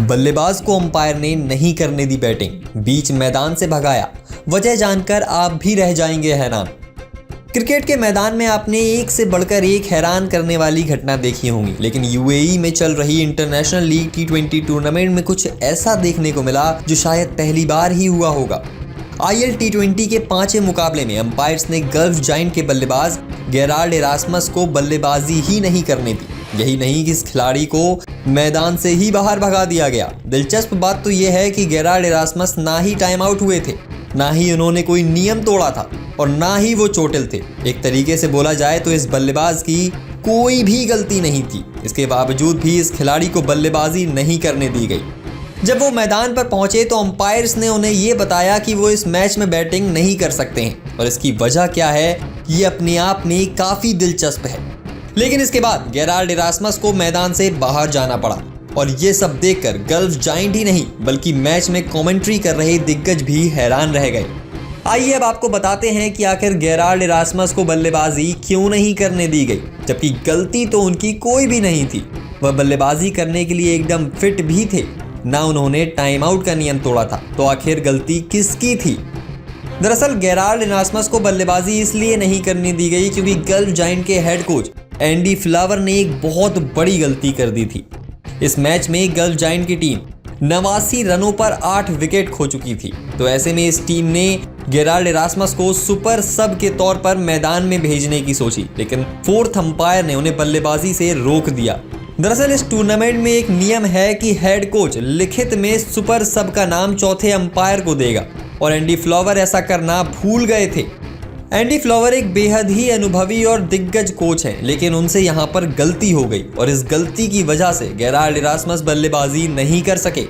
बल्लेबाज को अंपायर ने नहीं करने दी बैटिंग, बीच मैदान से भगाया। वजह जानकर आप भी रह जाएंगे हैरान। क्रिकेट के मैदान में आपने एक से बढ़कर एक हैरान करने वाली घटना देखी होंगी, लेकिन यूएई में चल रही इंटरनेशनल लीग T20 टूर्नामेंट में कुछ ऐसा देखने को मिला जो शायद पहली बार ही हुआ होगा। IL T20 के 5वें मुकाबले में अंपायर्स ने गल्फ जायंट के बल्लेबाज गेराल्ड इरास्मस को बल्लेबाजी ही नहीं करने दी। यही नहीं कि इस खिलाड़ी को मैदान से ही बाहर भगा दिया गया। दिलचस्प बात तो यह है कि गेराल्ड इरास्मस ना ही टाइम आउट हुए थे, ना ही उन्होंने कोई नियम तोड़ा था और ना ही वो चोटिल थे। एक तरीके से बोला जाए तो इस बल्लेबाज की कोई भी गलती नहीं थी। इसके बावजूद भी इस खिलाड़ी को बल्लेबाजी नहीं करने दी गई। जब वो मैदान पर पहुंचे तो अंपायर्स ने उन्हें ये बताया कि वो इस मैच में बैटिंग नहीं कर सकते हैं और इसकी वजह क्या है ये अपने आप में काफ़ी दिलचस्प है। लेकिन इसके बाद गेराल्ड इरास्मस को मैदान से बाहर जाना पड़ा और ये सब देखकर गल्फ जायंट ही नहीं बल्कि मैच में कमेंट्री कर रहे दिग्गज भी हैरान रह गए। आइए अब आपको बताते हैं कि आखिर गेराल्ड इरास्मस को बल्लेबाजी क्यों नहीं करने दी गई, जबकि गलती तो उनकी कोई भी नहीं थी। वह बल्लेबाजी करने के लिए एकदम फिट भी थे, ना उन्होंने टाइम आउट का नियम तोड़ा था। तो आखिर गलती किसकी थी? दरअसल गेराल्ड इरास्मस को बल्लेबाजी इसलिए नहीं करने दी गई क्योंकि गल्फ जायंट के हेड कोच एंडी फ्लावर ने एक बहुत बड़ी गलती कर दी थी। इस मैच में गल्फ जायंट की टीम 89 रनों पर 8 विकेट खो चुकी थी। तो ऐसे में इस टीम ने गेराल्ड इरास्मस को सुपर सब के तौर पर मैदान में भेजने की सोची, लेकिन फोर्थ अंपायर ने उन्हें बल्लेबाजी से रोक दिया। दरअसल इस टूर्नामेंट में एक नियम है कि हेड कोच लिखित में सुपर सब का नाम चौथे अंपायर को देगा और एंडी फ्लावर ऐसा करना भूल गए थे। एंडी फ्लावर एक बेहद ही अनुभवी और दिग्गज कोच हैं, लेकिन उनसे यहाँ पर गलती हो गई और इस गलती की वजह से गेराल्ड इरास्मस बल्लेबाजी नहीं कर सके।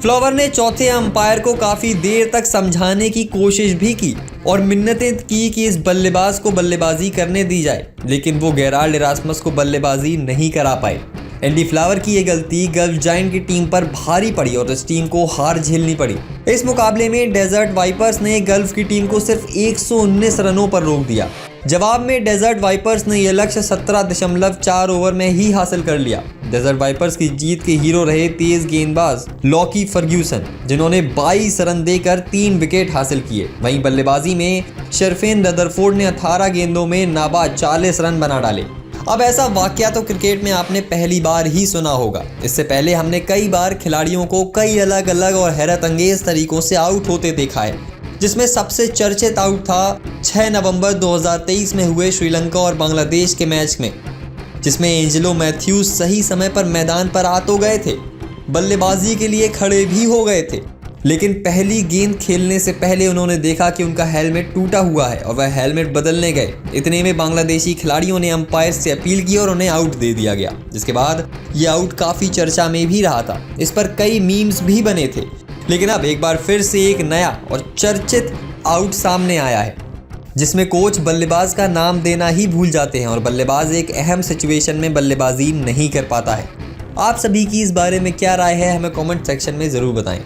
फ्लावर ने चौथे अंपायर को काफ़ी देर तक समझाने की कोशिश भी की और मिन्नतें की कि इस बल्लेबाज को बल्लेबाजी करने दी जाए, लेकिन वो गेराल्ड इरास्मस को बल्लेबाजी नहीं करा पाए। एंडी फ्लावर की ये गलती गल्फ जायंट की टीम पर भारी पड़ी और इस टीम को हार झेलनी पड़ी। इस मुकाबले में डेजर्ट वाइपर्स ने गल्फ की टीम को सिर्फ 119 रनों पर रोक दिया। जवाब में डेजर्ट वाइपर्स ने यह लक्ष्य 17.4 ओवर में ही हासिल कर लिया। डेजर्ट वाइपर्स की जीत के हीरो रहे तेज गेंदबाज लॉकी फर्ग्यूसन, जिन्होंने 22 रन देकर 3 विकेट हासिल किए। वहीं बल्लेबाजी में शर्फेन रदरफोर्ड ने 18 गेंदों में नाबाद 40 रन बना डाले। अब ऐसा वाकया तो क्रिकेट में आपने पहली बार ही सुना होगा। इससे पहले हमने कई बार खिलाड़ियों को कई अलग अलग और हैरत अंगेज तरीकों से आउट होते देखा है, जिसमें सबसे चर्चित आउट था 6 नवंबर 2023 में हुए श्रीलंका और बांग्लादेश के मैच में, जिसमें एंजेलो मैथ्यूज सही समय पर मैदान पर आ तो गए थे, बल्लेबाजी के लिए खड़े भी हो गए थे, लेकिन पहली गेंद खेलने से पहले उन्होंने देखा कि उनका हेलमेट टूटा हुआ है और वह हेलमेट बदलने गए। इतने में बांग्लादेशी खिलाड़ियों ने अंपायर से अपील की और उन्हें आउट दे दिया गया, जिसके बाद ये आउट काफ़ी चर्चा में भी रहा था। इस पर कई मीम्स भी बने थे। लेकिन अब एक बार फिर से एक नया और चर्चित आउट सामने आया है, जिसमें कोच बल्लेबाज का नाम देना ही भूल जाते हैं और बल्लेबाज एक अहम सिचुएशन में बल्लेबाजी नहीं कर पाता है। आप सभी की इस बारे में क्या राय है, हमें कमेंट सेक्शन में ज़रूर बताएं।